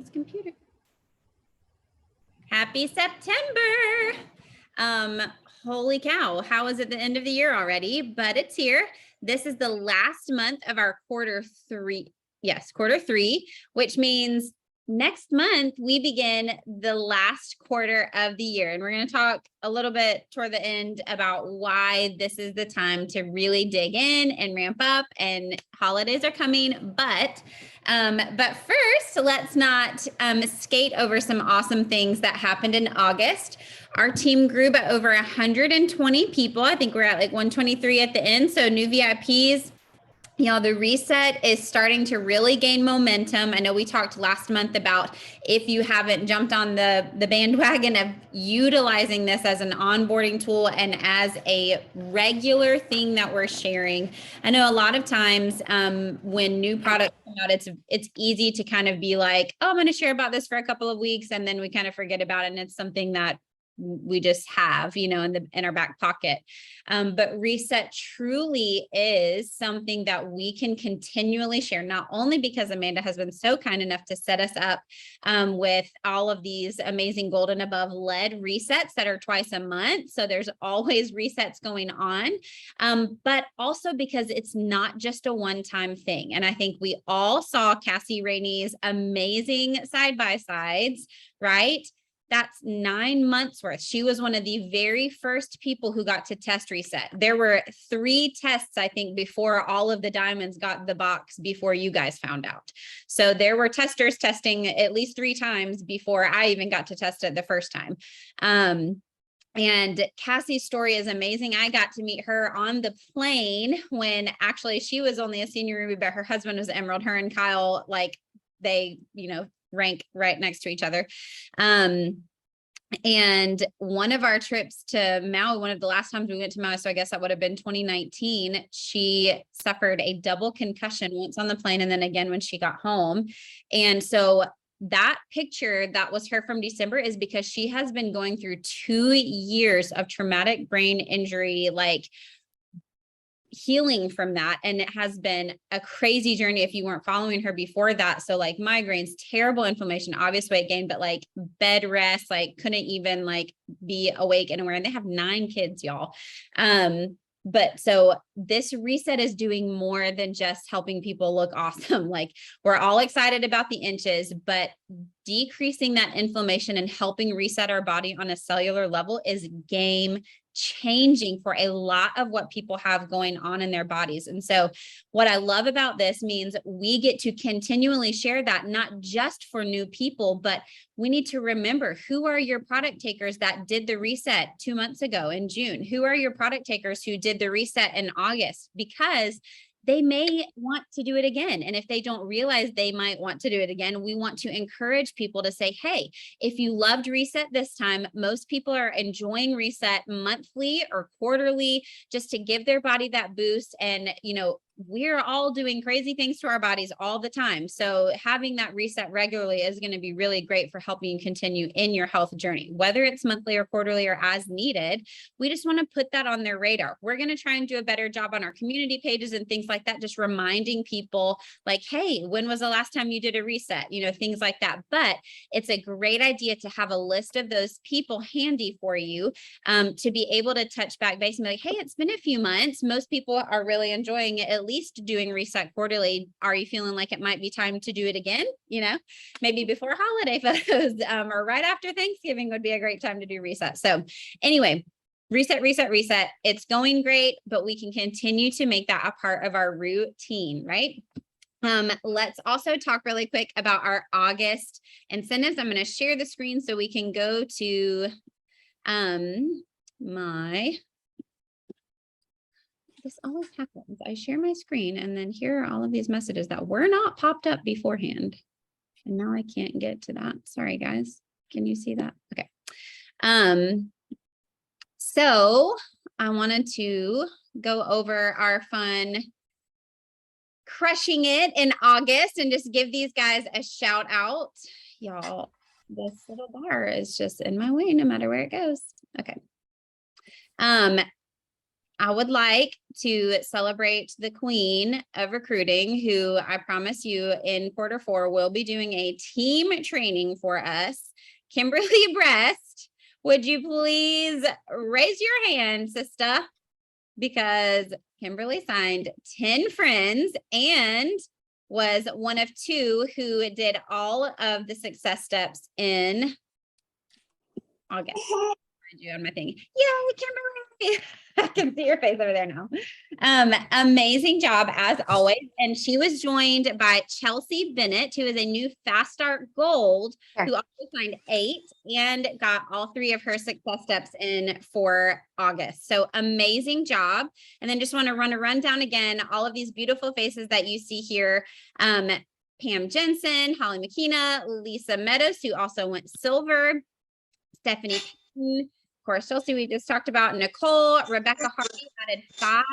on this computer. Happy September. Holy cow. How is it the end of the year already? But it's here. This is the last month of our quarter three. Yes, quarter three, which means next month we begin the last quarter of the year. And we're going to talk a little bit toward the end about why this is the time to really dig in and ramp up, and holidays are coming. But first, let's not skate over some awesome things that happened in August. Our team grew by over 120 people. I think we're at like 123 at the end. So new VIPs. The reset is starting to really gain momentum. I know we talked last month about if you haven't jumped on the bandwagon of utilizing this as an onboarding tool and as a regular thing that we're sharing. I know a lot of times when new products come out, it's easy to kind of be like, oh, I'm going to share about this for a couple of weeks, and then we kind of forget about it. And it's something that we just have, in our back pocket. But reset truly is something that we can continually share, not only because Amanda has been so kind enough to set us up with all of these amazing Gold and Above led resets that are twice a month. So there's always resets going on, but also because it's not just a one-time thing. And I think we all saw Cassie Rainey's amazing side-by-sides, right? That's 9 months worth. She was one of the very first people who got to test reset. There were 3 tests, I think, before all of the diamonds got the box before you guys found out. So there were testers testing at least 3 times before I even got to test it the first time. And Cassie's story is amazing. I got to meet her on the plane when actually she was only a senior ruby, but her husband was Emerald. Her and Kyle, they, rank right next to each other. And one of our trips to Maui, one of the last times we went to Maui, so I guess that would have been 2019, she suffered a double concussion once on the plane and then again when she got home. And so that picture that was her from December is because she has been going through 2 years of traumatic brain injury, healing from that. And it has been a crazy journey if you weren't following her before that. So migraines, terrible inflammation, obvious weight gain, but bed rest, couldn't even be awake anywhere. And they have 9 kids, y'all. But so this reset is doing more than just helping people look awesome. We're all excited about the inches, but decreasing that inflammation and helping reset our body on a cellular level is game changing for a lot of what people have going on in their bodies. And so what I love about this means we get to continually share that, not just for new people, but we need to remember, who are your product takers that did the reset 2 months ago in June? Who are your product takers who did the reset in August? Because they may want to do it again. And if they don't realize they might want to do it again, we want to encourage people to say, hey, if you loved reset this time, most people are enjoying reset monthly or quarterly, just to give their body that boost. And, we're all doing crazy things to our bodies all the time. So having that reset regularly is going to be really great for helping you continue in your health journey, whether it's monthly or quarterly or as needed. We just want to put that on their radar. We're going to try and do a better job on our community pages and things like that, just reminding people hey, when was the last time you did a reset? Things like that. But it's a great idea to have a list of those people handy for you to be able to touch back base and be hey, it's been a few months. Most people are really enjoying it, at least doing reset quarterly. Are you feeling like it might be time to do it again? Maybe before holiday photos or right after Thanksgiving would be a great time to do reset. So anyway, reset. It's going great, but we can continue to make that a part of our routine, right? Let's also talk really quick about our August incentives. I'm going to share the screen so we can go to this always happens. I share my screen and then here are all of these messages that were not popped up beforehand. And now I can't get to that. Sorry, guys. Can you see that? Okay. So I wanted to go over our fun crushing it in August and just give these guys a shout out. Y'all, this little bar is just in my way no matter where it goes. Okay. I would like to celebrate the queen of recruiting, who I promise you in Q4 will be doing a team training for us. Kimberly Breast, would you please raise your hand, sister? Because Kimberly signed 10 friends and was one of 2 who did all of the success steps in August. You on my thing. Yay, Kimberly. I can see your face over there now. Amazing job as always. And she was joined by Chelsea Bennett, who is a new Fast Start Gold, who also signed 8 and got all 3 of her success steps in for August. So amazing job. And then just want to run a rundown again, all of these beautiful faces that you see here. Pam Jensen, Holly McKenna, Lisa Meadows, who also went silver, Stephanie, of course, Chelsea, we just talked about, Nicole, Rebecca Harvey added 5,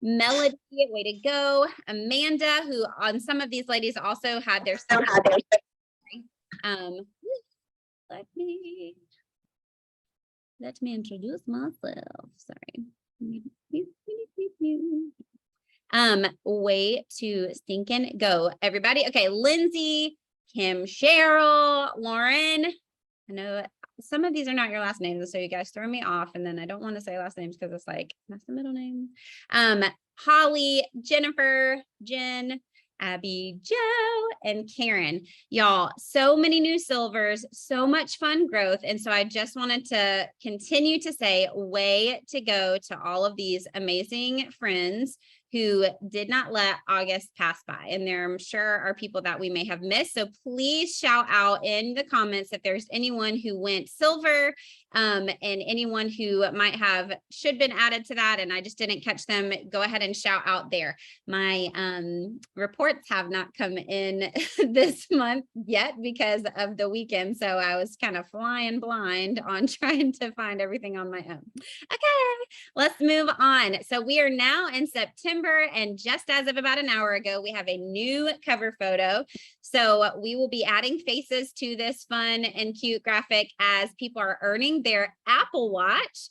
Melody, way to go, Amanda, who on some of these ladies also had their let me introduce myself. Sorry. Way to stinking go, everybody. Okay, Lindsay, Kim, Cheryl, Lauren. I know some of these are not your last names, so you guys throw me off, and then I don't want to say last names because it's like, that's the middle name. Holly, Jennifer, Jen, Abby, Joe, and Karen. Y'all, so many new silvers, so much fun growth. And so I just wanted to continue to say way to go to all of these amazing friends who did not let August pass by. And there, I'm sure, are people that we may have missed. So please shout out in the comments if there's anyone who went silver, and anyone who might have should been added to that and I just didn't catch them. Go ahead and shout out there. My reports have not come in this month yet because of the weekend. So I was kind of flying blind on trying to find everything on my own. Okay, let's move on. So we are now in September, and just as of about an hour ago, we have a new cover photo. So we will be adding faces to this fun and cute graphic as people are earning their Apple Watch,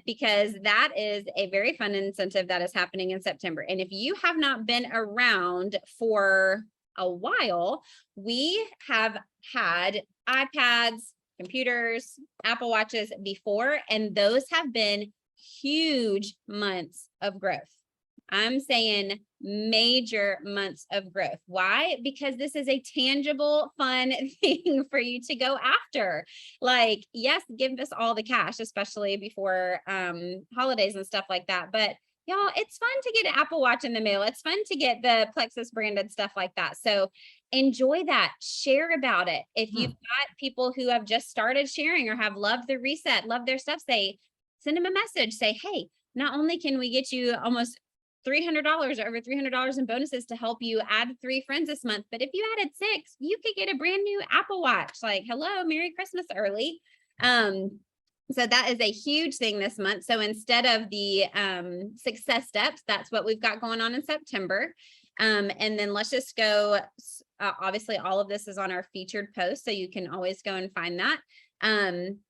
because that is a very fun incentive that is happening in September. And if you have not been around for a while, we have had iPads, computers, Apple Watches before, and those have been huge months of growth. I'm saying major months of growth. Why? Because this is a tangible, fun thing for you to go after. Like, yes, give us all the cash, especially before holidays and stuff like that. But y'all, it's fun to get an Apple Watch in the mail. It's fun to get the Plexus branded stuff like that. So enjoy that. Share about it. If you've got people who have just started sharing or have loved the reset, love their stuff, send them a message. Say, hey, not only can we get you almost $300 or over $300 in bonuses to help you add 3 friends this month, but if you added 6, you could get a brand new Apple Watch. Like, hello, Merry Christmas early. So that is a huge thing this month. So instead of the success steps, that's what we've got going on in September. And then let's just go. Obviously, all of this is on our featured post, so you can always go and find that.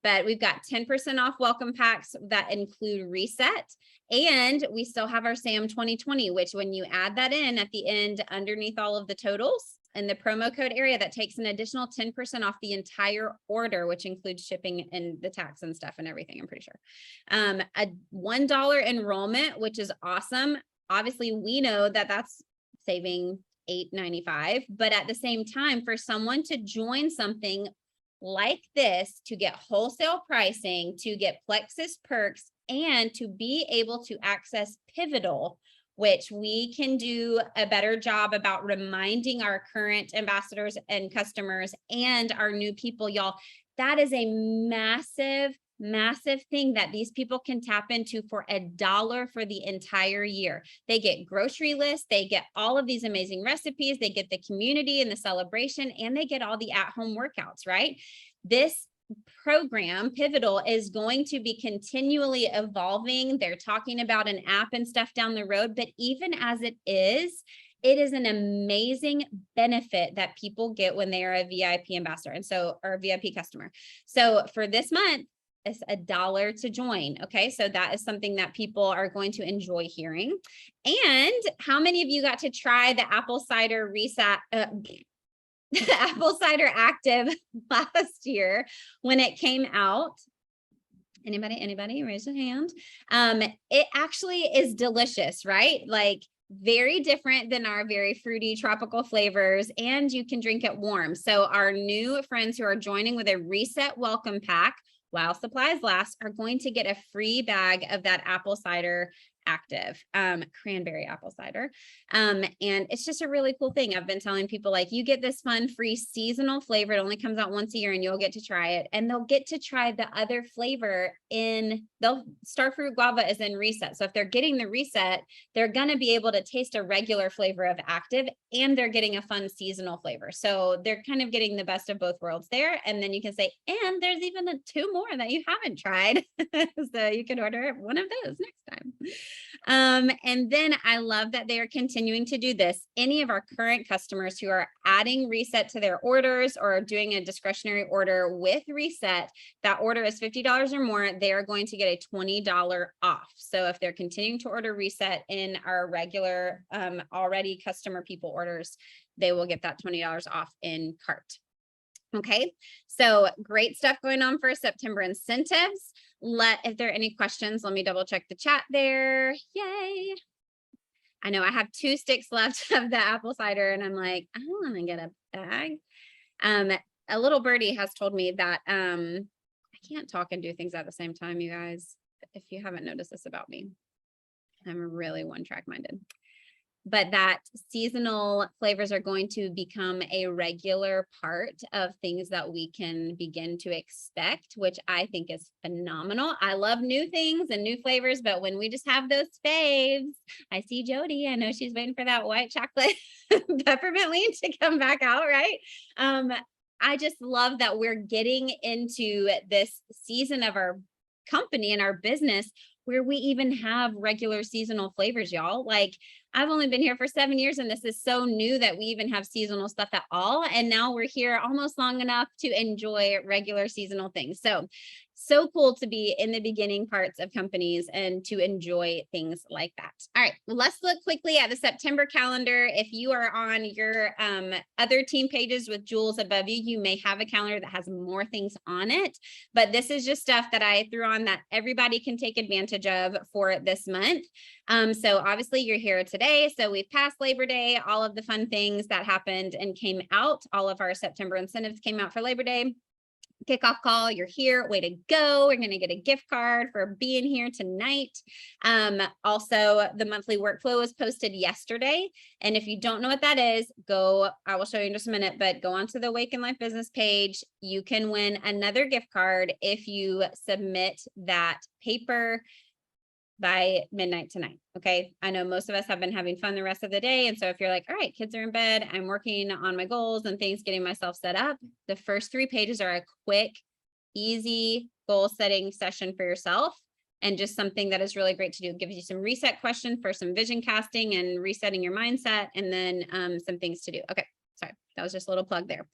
But we've got 10% off welcome packs that include reset. And we still have our SAM 2020, which when you add that in at the end, underneath all of the totals in the promo code area, that takes an additional 10% off the entire order, which includes shipping and the tax and stuff and everything, I'm pretty sure. A $1 enrollment, which is awesome. Obviously, we know that that's saving $8.95, but at the same time, for someone to join something like this, to get wholesale pricing, to get Plexus perks, and to be able to access Pivotal, which we can do a better job about reminding our current ambassadors and customers and our new people, y'all. That is a massive, massive thing that these people can tap into for $1 for the entire year. They get grocery lists, they get all of these amazing recipes, they get the community and the celebration, and they get all the at-home workouts, right? This program, Pivotal, is going to be continually evolving. They're talking about an app and stuff down the road, but even as it is an amazing benefit that people get when they are a VIP ambassador, and so, or a VIP customer. So for this month, It's $1 to join. Okay. So that is something that people are going to enjoy hearing. And how many of you got to try the apple cider reset, apple cider active last year when it came out? Anybody raise your hand. It actually is delicious, right? Like very different than our very fruity tropical flavors, and you can drink it warm. So our new friends who are joining with a reset welcome pack while supplies last are going to get a free bag of that apple cider active, cranberry apple cider. And it's just a really cool thing. I've been telling people, like, you get this fun free seasonal flavor. It only comes out once a year and you'll get to try it. And they'll get to try the other flavor Starfruit Guava is in reset. So if they're getting the reset, they're going to be able to taste a regular flavor of active, and they're getting a fun seasonal flavor. So they're kind of getting the best of both worlds there. And then you can say, and there's even 2 more that you haven't tried. So you can order one of those next time. And then I love that they are continuing to do this. Any of our current customers who are adding reset to their orders or doing a discretionary order with reset, that order is $50 or more, they are going to get a $20 off. So if they're continuing to order reset in our regular, already customer people orders, they will get that $20 off in cart. Okay, so great stuff going on for September incentives. If there are any questions, let me double check the chat there. Yay. I know I have 2 sticks left of the apple cider and I'm like, I want to get a bag. A little birdie has told me that I can't talk and do things at the same time, you guys. If you haven't noticed this about me, I'm really one-track minded. But that seasonal flavors are going to become a regular part of things that we can begin to expect, which I think is phenomenal. I love new things and new flavors, but when we just have those faves, I see Jody. I know she's waiting for that white chocolate peppermint lean to come back out, right? I just love that we're getting into this season of our company and our business where we even have regular seasonal flavors, y'all. Like, I've only been here for 7 years and this is so new that we even have seasonal stuff at all. And now we're here almost long enough to enjoy regular seasonal things. So cool to be in the beginning parts of companies and to enjoy things like that. All right, let's look quickly at the September calendar. If you are on your other team pages with Jules above you, you may have a calendar that has more things on it, but this is just stuff that I threw on that everybody can take advantage of for this month. So obviously you're here today. So we've passed Labor Day, all of the fun things that happened and came out. All of our September incentives came out for Labor Day. Kickoff call, you're here, way to go. We're going to get a gift card for being here tonight. Also, the monthly workflow was posted yesterday. And if you don't know what that is, I will show you in just a minute, but go onto the Awaken Life business page. You can win another gift card if you submit that paper by midnight tonight. Okay. I know most of us have been having fun the rest of the day. And so if you're like, all right, kids are in bed, I'm working on my goals and things, getting myself set up. The first 3 pages are a quick, easy goal setting session for yourself. And just something that is really great to do. It gives you some reset questions for some vision casting and resetting your mindset, and then some things to do. Okay. Sorry. That was just a little plug there.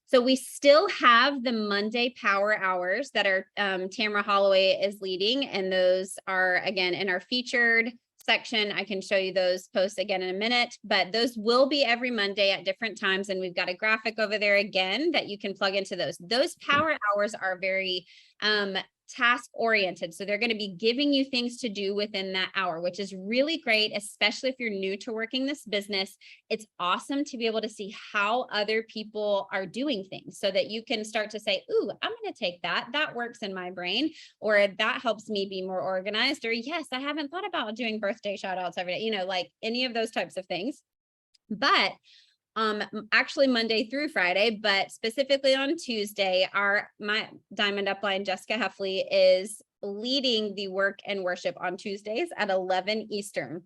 So we still have the Monday power hours that are Tamara Holloway is leading. And those are, again, in our featured section. I can show you those posts again in a minute, but those will be every Monday at different times. And we've got a graphic over there again that you can plug into those. Those power hours are very task oriented. So they're going to be giving you things to do within that hour, which is really great, especially if you're new to working this business. It's awesome to be able to see how other people are doing things so that you can start to say, ooh, I'm going to take that. That works in my brain, or that helps me be more organized, or yes, I haven't thought about doing birthday shout outs every day, like any of those types of things. But actually Monday through Friday, but specifically on Tuesday, my Diamond Upline, Jessica Heffley, is leading the work and worship on Tuesdays at 11 Eastern.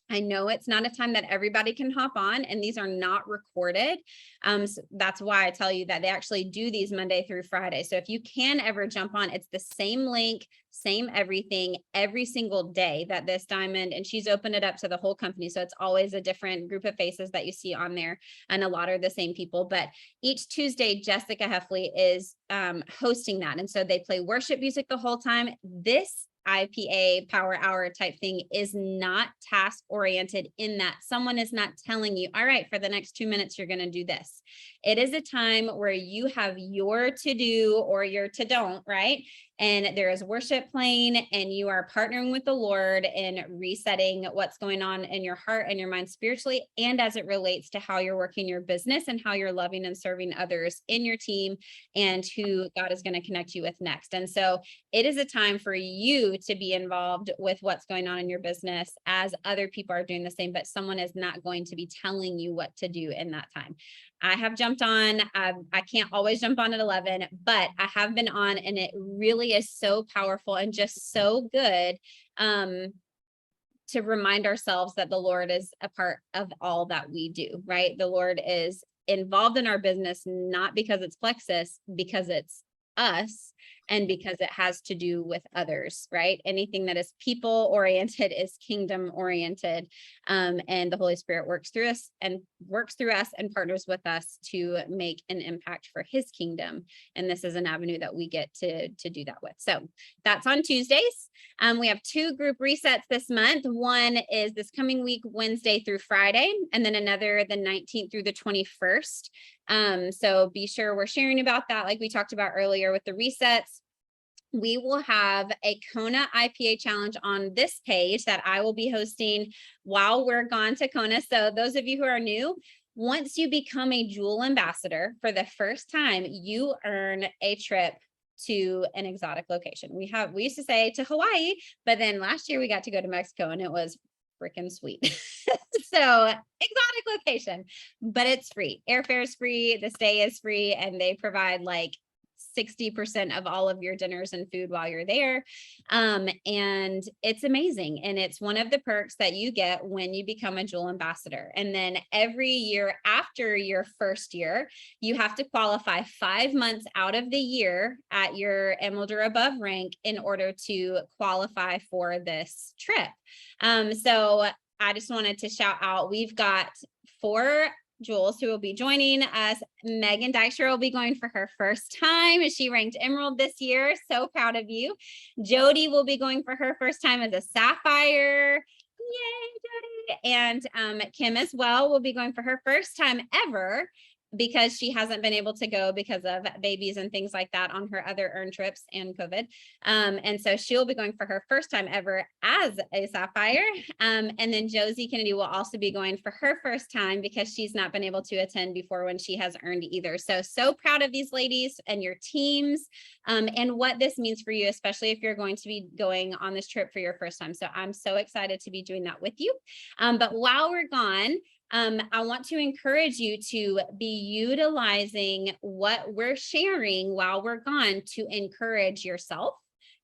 I know it's not a time that everybody can hop on, and these are not recorded. So that's why I tell you that they actually do these Monday through Friday. So if you can ever jump on, it's the same link, same everything, every single day that this diamond, and she's opened it up to the whole company. So it's always a different group of faces that you see on there, and a lot are the same people. But each Tuesday, Jessica Heffley is hosting that. And so they play worship music the whole time. This IPA power hour type thing is not task oriented, in that someone is not telling you, all right, for the next 2 minutes, you're going to do this. It is a time where you have your to do or your to don't, right? And there is worship playing, and you are partnering with the Lord in resetting what's going on in your heart and your mind spiritually, and as it relates to how you're working your business and how you're loving and serving others in your team and who God is going to connect you with next. And so it is a time for you to be involved with what's going on in your business as other people are doing the same, but someone is not going to be telling you what to do in that time. I have jumped on. I can't always jump on at 11, but I have been on, and it really is so powerful and just so good to remind ourselves that the Lord is a part of all that we do, right? The Lord is involved in our business, not because it's Plexus, because it's us, and because it has to do with others, right? Anything that is people oriented is kingdom oriented. And the Holy Spirit works through us and partners with us to make an impact for his kingdom. And this is an avenue that we get to do that with. So that's on Tuesdays. We have 2 group resets this month. One is this coming week, Wednesday through Friday, and then another the 19th through the 21st. So be sure we're sharing about that, like we talked about earlier with the resets. We will have a Kona IPA challenge on this page that I will be hosting while we're gone to Kona. So those of you who are new, once you become a Jewel ambassador for the first time, you earn a trip to an exotic location. We used to say to Hawaii, but then last year we got to go to Mexico, and it was freaking sweet. So exotic location, but it's free. Airfare is free. The stay is free, and they provide like 60% of all of your dinners and food while you're there. And it's amazing. And it's one of the perks that you get when you become a Jewel ambassador. And then every year after your first year, you have to qualify 5 months out of the year at your emerald or above rank in order to qualify for this trip. So I just wanted to shout out, we've got 4 Jules who will be joining us. Megan Dykstra will be going for her first time. She ranked Emerald this year. So proud of you. Jody will be going for her first time as a Sapphire. Yay, Jody. And Kim as well will be going for her first time ever, because she hasn't been able to go because of babies and things like that on her other earn trips and COVID. And so she'll be going for her first time ever as a Sapphire. And then Josie Kennedy will also be going for her first time because she's not been able to attend before when she has earned either. So proud of these ladies and your teams, and what this means for you, especially if you're going to be going on this trip for your first time. So I'm so excited to be doing that with you. But while we're gone, I want to encourage you to be utilizing what we're sharing while we're gone to encourage yourself,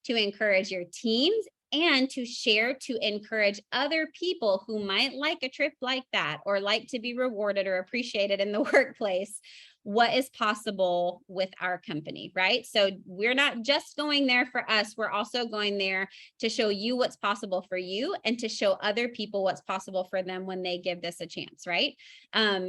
to encourage your teams, and to share to encourage other people who might like a trip like that, or like to be rewarded or appreciated in the workplace, what is possible with our company, right? So we're not just going there for us, we're also going there to show you what's possible for you and to show other people what's possible for them when they give this a chance, right?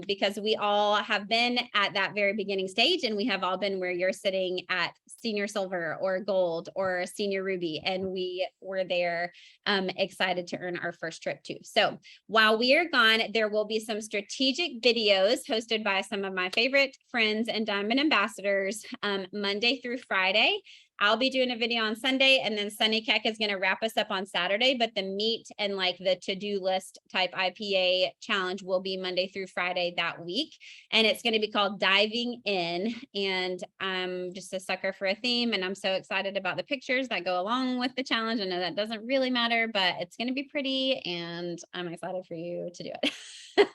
Because we all have been at that very beginning stage, and we have all been where you're sitting at senior silver or gold or senior ruby, and we were there excited to earn our first trip too. So while we are gone, there will be some strategic videos hosted by some of my favorite friends and Diamond ambassadors Monday through Friday. I'll be doing a video on Sunday, and then Sunny Keck is going to wrap us up on Saturday, but the meat and like the to-do list type IPA challenge will be Monday through Friday that week. And it's going to be called Diving In. And I'm just a sucker for a theme, and I'm so excited about the pictures that go along with the challenge. I know that doesn't really matter, but it's going to be pretty, and I'm excited for you to do it.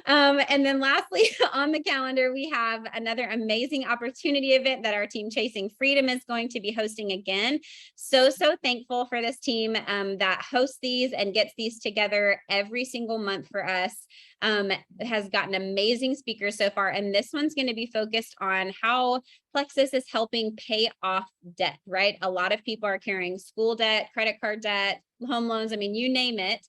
And then lastly, on the calendar, we have another amazing opportunity event that our team Chasing Freedom is going to be hosting again. So thankful for this team that hosts these and gets these together every single month for us. Has gotten amazing speakers so far. And this one's going to be focused on how Plexus is helping pay off debt, right? A lot of people are carrying school debt, credit card debt, home loans. I mean, you name it.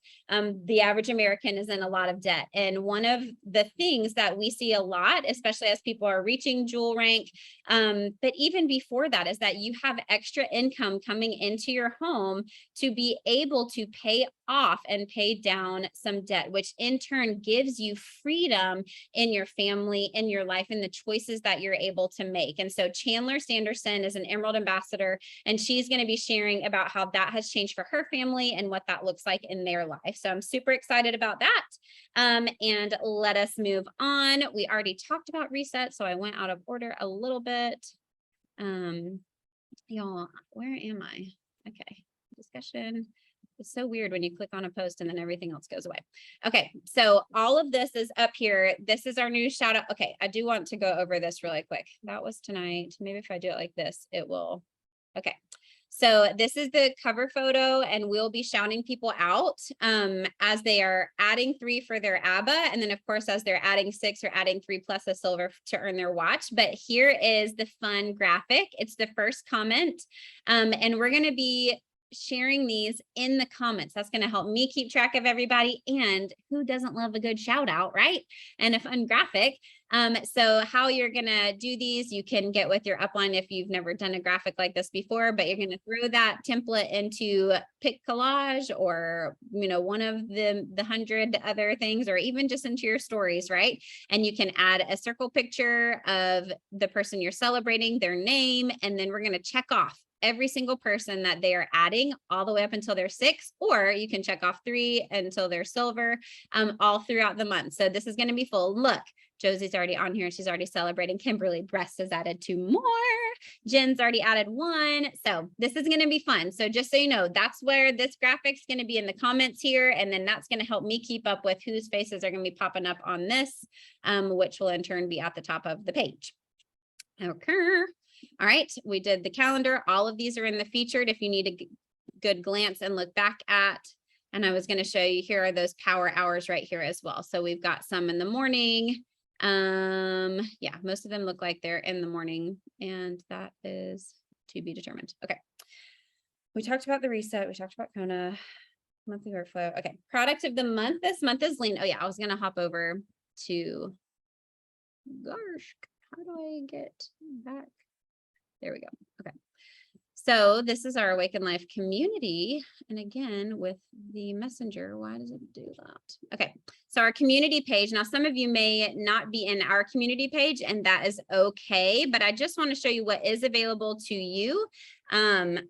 The average American is in a lot of debt. And one of the things that we see a lot, especially as people are reaching dual rank, but even before that, is that you have extra income coming into your home to be able to pay off and pay down some debt, which in turn gives you freedom in your family, in your life, and the choices that you're able to make. And so Chandler Sanderson is an Emerald Ambassador, and she's going to be sharing about how that has changed for her family and what that looks like in their life. So I'm super excited about that. And let us move on. We already talked about reset, so I went out of order a little bit. Y'all, where am I? Okay, discussion. It's so weird when you click on a post and then everything else goes away. Okay, so all of this is up here. This is our new shout out. Okay, I do want to go over this really quick. That was tonight. Maybe if I do it like this, it will. Okay. So this is the cover photo, and we'll be shouting people out as they are adding 3 for their ABBA. And then of course, as they're adding 6 or adding 3 plus a silver to earn their watch. But here is the fun graphic. It's the first comment. And we're going to be sharing these in the comments. That's going to help me keep track of everybody. And who doesn't love a good shout out, right? And a fun graphic. So how you're going to do these, you can get with your upline if you've never done a graphic like this before, but you're going to throw that template into Pick Collage or, you know, one of the 100 other things, or even just into your stories, right? And you can add a circle picture of the person you're celebrating, their name, and then we're going to check off every single person that they are adding all the way up until they're 6, or you can check off 3 until they're silver, all throughout the month. So this is going to be full. Look, Josie's already on here. She's already celebrating. Kimberly Breast has added 2 more. Jen's already added 1. So this is going to be fun. So just so you know, that's where this graphic's going to be in the comments here. And then that's going to help me keep up with whose faces are going to be popping up on this, which will in turn be at the top of the page. Okay. All right, we did the calendar. All of these are in the featured if you need a good glance and look back at. And I was going to show you, here are those power hours right here as well. So we've got some in the morning. Yeah, most of them look like they're in the morning, and that is to be determined. Okay. We talked about the reset. We talked about Kona, monthly workflow. Okay. Product of the month. This month is lean. Oh yeah, I was going to hop over to, gosh, how do I get back? There we go. Okay. So this is our Awaken Life community. And again, with the messenger, why does it do that? Okay. So our community page. Now, some of you may not be in our community page, and that is okay. But I just want to show you what is available to you. And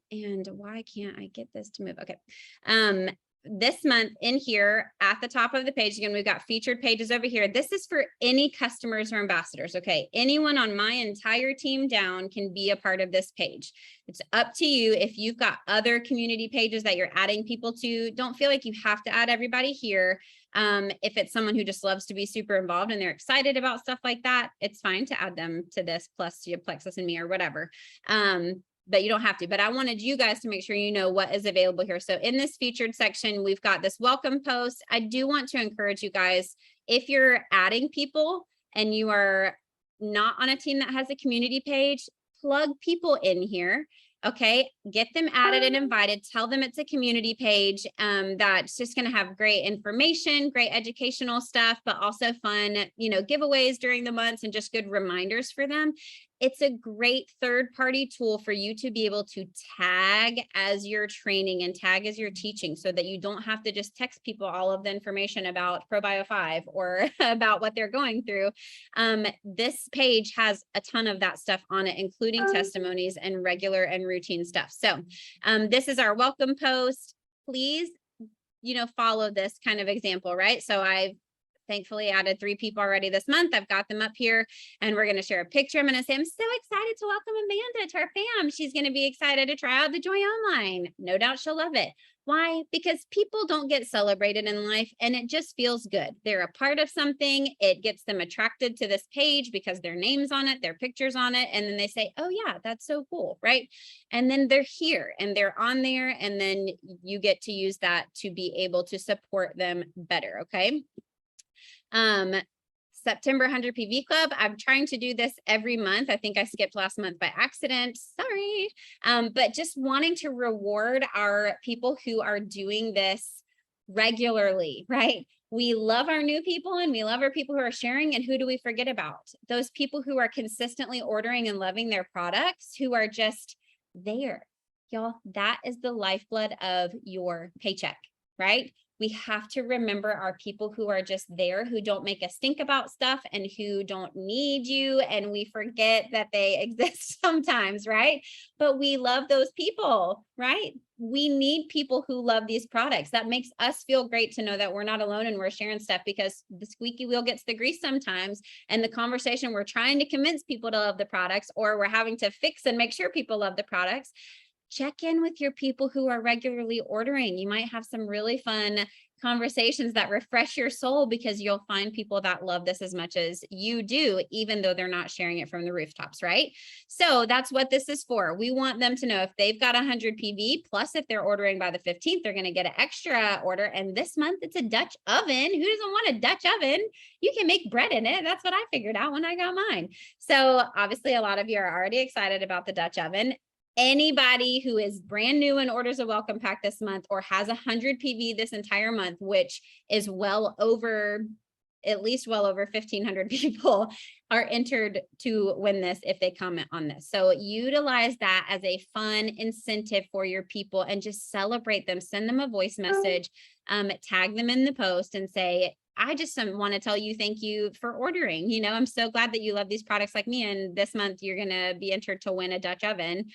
why can't I get this to move? Okay. This month in here at the top of the page, again, we've got featured pages over here. This is for any customers or ambassadors. Okay. Anyone on my entire team down can be a part of this page. It's up to you. If you've got other community pages that you're adding people to, don't feel like you have to add everybody here. If it's someone who just loves to be super involved and they're excited about stuff like that, it's fine to add them to this, plus to Plexus and me or whatever. But you don't have to. But I wanted you guys to make sure you know what is available here. So in this featured section, we've got this welcome post. I do want to encourage you guys, if you're adding people and you are not on a team that has a community page, plug people in here. Okay, get them added and invited. Tell them it's a community page that's just going to have great information, great educational stuff, but also fun, you know, giveaways during the months and just good reminders for them. It's a great third-party tool for you to be able to tag as you're training and tag as you're teaching, so that you don't have to just text people all of the information about ProBio 5 or about what they're going through. This page has a ton of that stuff on it, including testimonies and regular and routine stuff. So this is our welcome post. Please, you know, follow this kind of example, right? So I've thankfully added 3 people already this month. I've got them up here and we're going to share a picture. I'm going to say, I'm so excited to welcome Amanda to our fam. She's going to be excited to try out the Joy Online. No doubt she'll love it. Why? Because people don't get celebrated in life and it just feels good. They're a part of something. It gets them attracted to this page because their name's on it, their picture's on it. And then they say, oh yeah, that's so cool, right? And then they're here and they're on there. And then you get to use that to be able to support them better, okay? September 100 PV Club. I'm trying to do this every month. I think I skipped last month by accident. Sorry. But just wanting to reward our people who are doing this regularly, right? We love our new people and we love our people who are sharing. And who do we forget about? Those people who are consistently ordering and loving their products, who are just there. Y'all, that is the lifeblood of your paycheck, right? We have to remember our people who are just there, who don't make us think about stuff and who don't need you. And we forget that they exist sometimes, right? But we love those people, right? We need people who love these products. That makes us feel great to know that we're not alone and we're sharing stuff, because the squeaky wheel gets the grease sometimes. And the conversation, we're trying to convince people to love the products, or we're having to fix and make sure people love the products. Check in with your people who are regularly ordering. You might have some really fun conversations that refresh your soul, because you'll find people that love this as much as you do, even though they're not sharing it from the rooftops, right? So that's what this is for. We want them to know if they've got 100 PV, plus if they're ordering by the 15th, they're going to get an extra order. And this month it's a Dutch oven. Who doesn't want a Dutch oven? You can make bread in it. That's what I figured out when I got mine. So obviously a lot of you are already excited about the Dutch oven. Anybody who is brand new and orders a welcome pack this month, or has 100 PV this entire month, which is at least well over 1,500 people, are entered to win this if they comment on this. So utilize that as a fun incentive for your people and just celebrate them. Send them a voice message, tag them in the post and say, I just want to tell you, thank you for ordering. You know, I'm so glad that you love these products like me. And this month you're going to be entered to win a Dutch oven,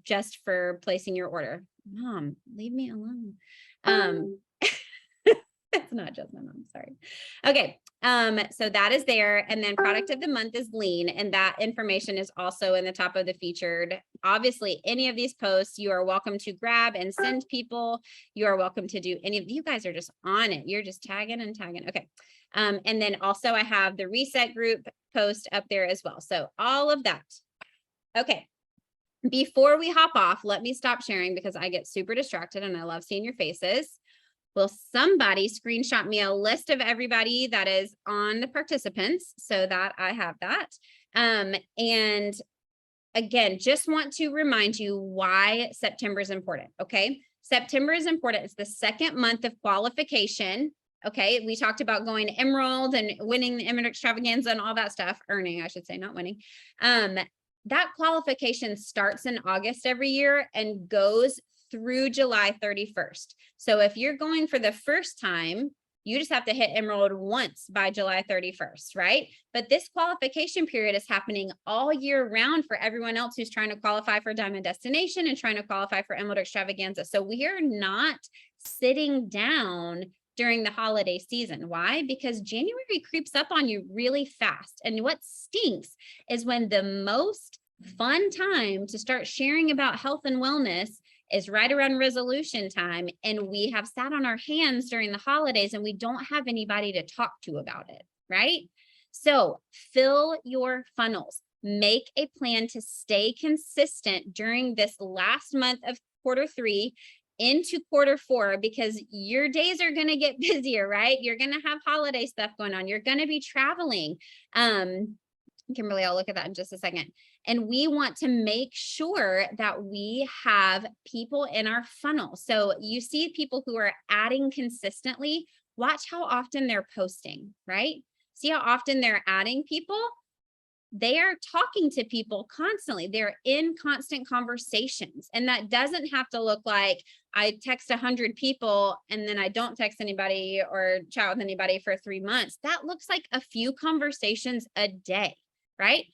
just for placing your order. Mom, leave me alone. It's not just my mom, sorry. Okay. So that is there. And then product of the month is lean. And that information is also in the top of the featured. Obviously, any of these posts, you are welcome to grab and send people. You are welcome to do any of, you guys are just on it. You're just tagging and tagging. Okay. And then also I have the reset group post up there as well. So all of that. Okay. Before we hop off, let me stop sharing because I get super distracted and I love seeing your faces. Will somebody screenshot me a list of everybody that is on the participants so that I have that? And again, just want to remind you why September is important, okay? September is important. It's the second month of qualification, okay? We talked about going to Emerald and winning the Emerald Extravaganza and all that stuff, earning, I should say, not winning. That qualification starts in August every year and goes through July 31st. So if you're going for the first time, you just have to hit Emerald once by July 31st, right? But this qualification period is happening all year round for everyone else who's trying to qualify for Diamond Destination and trying to qualify for Emerald Extravaganza. So we are not sitting down during the holiday season. Why? Because January creeps up on you really fast. And what stinks is when the most fun time to start sharing about health and wellness is right around resolution time. And we have sat on our hands during the holidays and we don't have anybody to talk to about it, right? So fill your funnels. Make a plan to stay consistent during this last month of Q3 into Q4, because your days are going to get busier, right? You're going to have holiday stuff going on. You're going to be traveling. Kimberly, I'll look at that in just a second. And we want to make sure that we have people in our funnel. So you see people who are adding consistently, watch how often they're posting, right? See how often they're adding people? They are talking to people constantly. They're in constant conversations. And that doesn't have to look like I text 100 people and then I don't text anybody or chat with anybody for 3 months. That looks like a few conversations a day, right?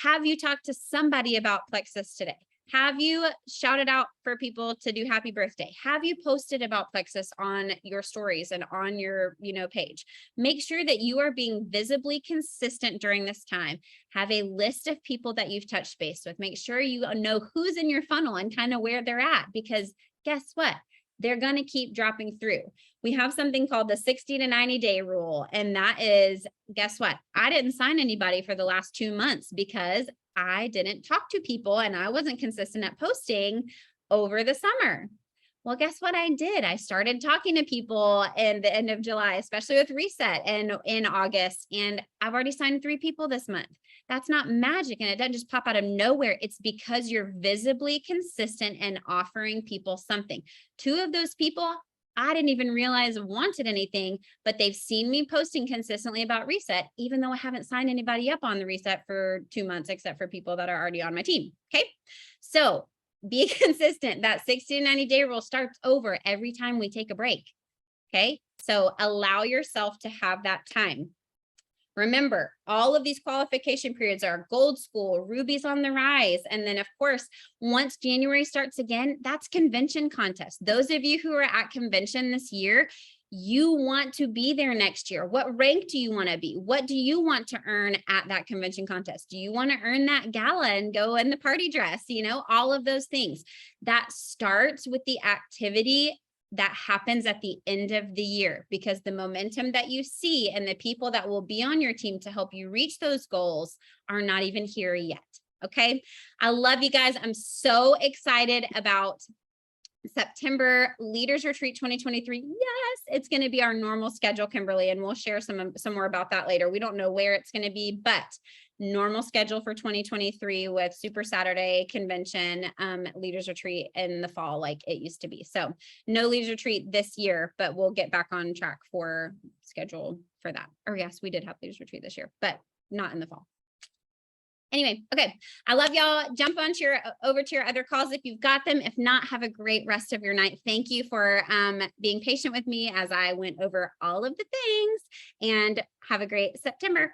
Have you talked to somebody about Plexus today? Have you shouted out for people to do happy birthday? Have you posted about Plexus on your stories and on your, page? Make sure that you are being visibly consistent during this time. Have a list of people that you've touched base with. Make sure you know who's in your funnel and kind of where they're at, because guess what? They're going to keep dropping through. We have something called the 60 to 90 day rule. And that is, guess what? I didn't sign anybody for the last 2 months because I didn't talk to people and I wasn't consistent at posting over the summer. Well, guess what I did? I started talking to people in the end of July, especially with Reset and in August. And I've already signed 3 people this month. That's not magic. And it doesn't just pop out of nowhere. It's because you're visibly consistent and offering people something. 2 of those people, I didn't even realize wanted anything, but they've seen me posting consistently about Reset, even though I haven't signed anybody up on the Reset for 2 months, except for people that are already on my team. Okay. So be consistent. That 60 to 90 day rule starts over every time we take a break. Okay. So allow yourself to have that time. Remember, all of these qualification periods are Gold School, Ruby's on the rise. And then, of course, once January starts again, that's convention contest. Those of you who are at convention this year, you want to be there next year. What rank do you want to be? What do you want to earn at that convention contest? Do you want to earn that gala and go in the party dress? All of those things. That starts with the activity that happens at the end of the year, because the momentum that you see and the people that will be on your team to help you reach those goals are not even here yet. Okay. I love you guys. I'm so excited about September Leaders Retreat 2023. Yes, it's going to be our normal schedule, Kimberly, and we'll share some more about that later. We don't know where it's going to be, but normal schedule for 2023 with Super Saturday convention, Leaders Retreat in the fall, like it used to be. So no Leaders Retreat this year, but we'll get back on track for schedule for that. Or yes, we did have Leaders Retreat this year, but not in the fall. Anyway, okay. I love y'all. Jump over to your other calls if you've got them. If not, have a great rest of your night. Thank you for being patient with me as I went over all of the things, and have a great September.